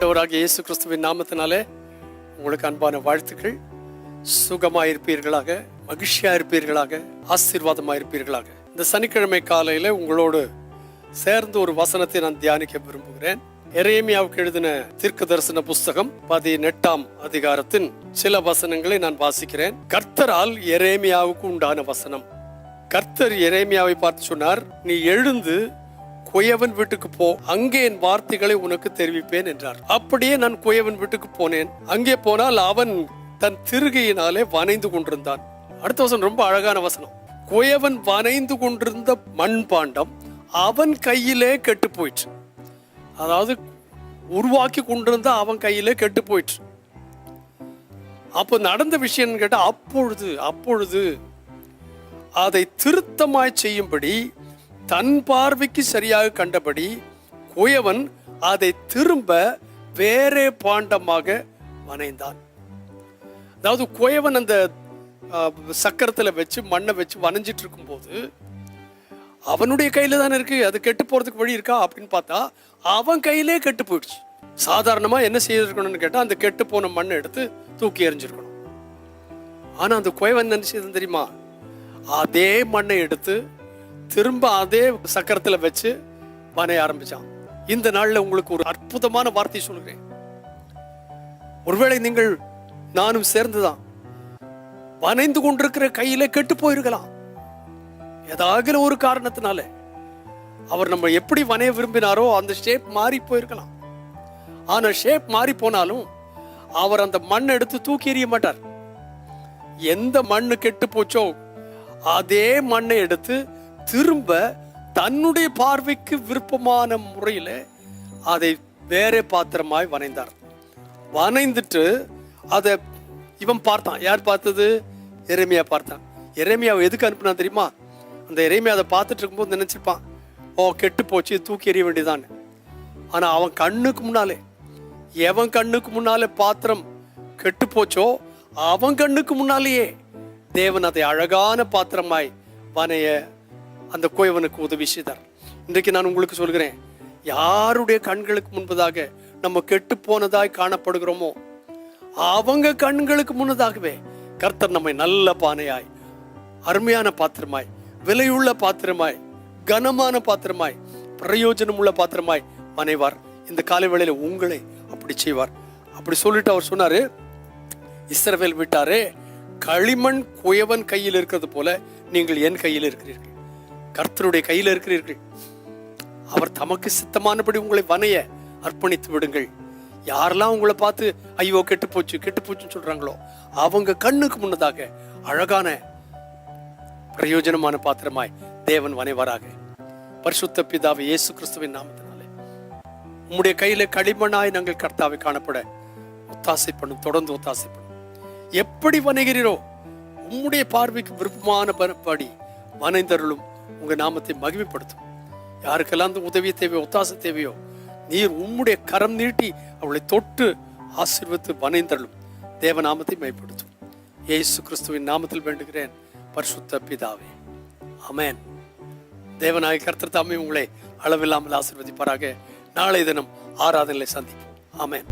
ஆண்டவராகிய இயேசு கிறிஸ்துவின் நாமத்தினாலே உங்களுக்கு அன்பான வாழ்த்துக்கள். சுகமாயிருப்பீர்களாக, மகிழ்ச்சியாயிருப்பீர்களாக, ஆசீர்வாதமாயிருப்பீர்களாக. இந்த சனிக்கிழமை காலையில உங்களோடு சேர்ந்து ஒரு வசனத்தை நான் தியானிக்க விரும்புகிறேன். எரேமியாவுக்கு எழுதின தீர்க்க தரிசன புஸ்தகம் 18ஆம் அதிகாரத்தின் சில வசனங்களை நான் வாசிக்கிறேன். கர்த்தரால் எரேமியாவுக்கு உண்டான வசனம். கர்த்தர் எரேமியாவை பார்த்து சொன்னார், நீ எழுந்து குயவன் வீட்டுக்கு போ, அங்கே என் வார்த்தைகளை உனக்கு தெரிவிப்பேன் என்றார். அப்படியே நான் குயவன் வீட்டுக்கு போனேன். அங்கே போனால் அவன் தன் திருகையினாலே வனைந்து கொண்டிருந்தான். அடுத்த வசனம் ரொம்ப அழகான வசனம். குயவன் வனைந்து கொண்டிருந்த மண்பாண்டம் அவன் கையிலே கெட்டு போயிற்று. அதாவது உருவாக்கி கொண்டிருந்த அவன் கையிலே கெட்டு போயிற்று. அப்போ நடந்த விஷயம் கேட்டா, அப்பொழுது அதை திருத்தமாய் செய்யும்படி தன் பார்வைக்கு சரியாக கண்டபடி குயவன் அதை திரும்ப வேறே பாண்டமாக வனைந்தான். அதாவது குயவன் அந்த சக்கரத்துல வச்சு மண்ணை வச்சு வனைஞ்சிட்டு இருக்கும் போது அவனுடைய கையில தானே இருக்கு, அது கெட்டு போறதுக்கு வழி இருக்கா அப்படின்னு பார்த்தா அவன் கையிலே கெட்டு போயிடுச்சு. சாதாரணமா என்ன செய்திருக்கணும்னு கேட்டா, அந்த கெட்டு போன மண்ணை எடுத்து தூக்கி எறிஞ்சிருக்கணும். ஆனா அந்த குயவன் என்ன செய்தது தெரியுமா? அதே மண்ணை எடுத்து திரும்ப அதே சக்கரத்துல வச்சு வனைய ஆரம்பிச்சான். இந்த நாள்ல உங்களுக்கு ஒரு அற்புதமான வார்த்தை சொல்கிறேன். ஒருவேளை நீங்கள் நானும் சேர்ந்துதான் வனைந்து கொண்டிருக்கிற கையில கெட்டு போயிருக்கலாம். ஏதாவது ஒரு காரணத்தினால அவர் நம்ம எப்படி வனைய விரும்பினாரோ அந்த ஷேப் மாறி போயிருக்கலாம். ஆனா ஷேப் மாறி போனாலும் அவர் அந்த மண்ணை எடுத்து தூக்கி எறிய மாட்டார். எந்த மண்ணு கெட்டு போச்சோ அதே மண்ணை எடுத்து திரும்ப தன்னுடைய பார்வைக்கு விருப்பமான முறையில அதை வேற பாத்திரமாய் வனைந்தார். வனைந்துட்டு அதை இவன் பார்த்தான். யார் பார்த்தது? எரேமியா பார்த்தான். எரேமியாவை எதுக்கு அனுப்புனா தெரியுமா? அந்த எரேமியா அதை பார்த்துட்டு இருக்கும்போது நினைச்சிருப்பான், ஓ கெட்டு போச்சு, தூக்கி எறிய வேண்டியதான்னு. ஆனா அவன் கண்ணுக்கு முன்னாலே, எவன் கண்ணுக்கு முன்னாலே பாத்திரம் கெட்டு போச்சோ அவன் கண்ணுக்கு முன்னாலேயே தேவன் அதை அழகான பாத்திரமாய் வனைய அந்த குயவனுக்கு உதவி செய்தார். இன்றைக்கு நான் உங்களுக்கு சொல்கிறேன், யாருடைய கண்களுக்கு முன்பதாக நம்ம கெட்டு போனதாய் காணப்படுகிறோமோ அவங்க கண்களுக்கு முன்னதாகவே கர்த்தர் நம்மை நல்ல பானையாய், அருமையான பாத்திரமாய், விலையுள்ள பாத்திரமாய், கனமான பாத்திரமாய், பிரயோஜனம் உள்ள பாத்திரமாய் வனைவார். இந்த காலை வேளையில உங்களை அப்படி செய்வார். அப்படி சொல்லிட்டு அவர் சொன்னாரு, இஸ்ரவேல் வீட்டாரே, களிமண் குயவன் கையில் இருக்கிறது போல நீங்கள் என் கையில் இருக்கிறீர்கள், கர்த்தருடைய கையில் இருக்கிறீர்கள். அவர் தமக்கு சித்தமானபடி உங்களை வனைய அர்ப்பணித்து விடுங்கள். யாரெல்லாம் உங்களை பார்த்து ஐயோ கெட்டு போச்சுன்னு சொல்றாங்களோ அவங்க கண்ணுக்கு முன்னதாக அழகான பிரயோஜனமான பாத்திரமாய் தேவன் வனைவாராக. பரிசுத்த பிதாவே இயேசு கிறிஸ்துவின் நாமத்தினாலே உம்முடைய கையில களிமண்ணாய் நாங்கள் கர்த்தாவை காணப்பட ஒத்தாசை பண்ணும், தொடர்ந்து ஒத்தாசை பண்ணும். எப்படி வனைகிறீரோ உம்முடைய பார்வைக்கு விருப்பமான படி வனைந்தருளும். உங்க நாமத்தை மகிமைப்படுத்தும். யாருக்கெல்லாம் அந்த உதவி தேவையோ, ஒத்தாசை தேவையோ, நீர் உம்முடைய கரம் நீட்டி அவளை தொட்டு ஆசீர்வதித்து வனைந்தருளும். தேவ நாமத்தை மகிமைப்படுத்தும். இயேசு கிறிஸ்துவின் நாமத்தில் வேண்டுகிறேன் பரிசுத்த பிதாவே, ஆமென். தேவனாகிய கர்த்தர் தாமே உங்களை அளவில்லாமல் ஆசீர்வதிப்பாராக. நாளை தினம் ஆராதனையை சந்திப்போம். ஆமென்.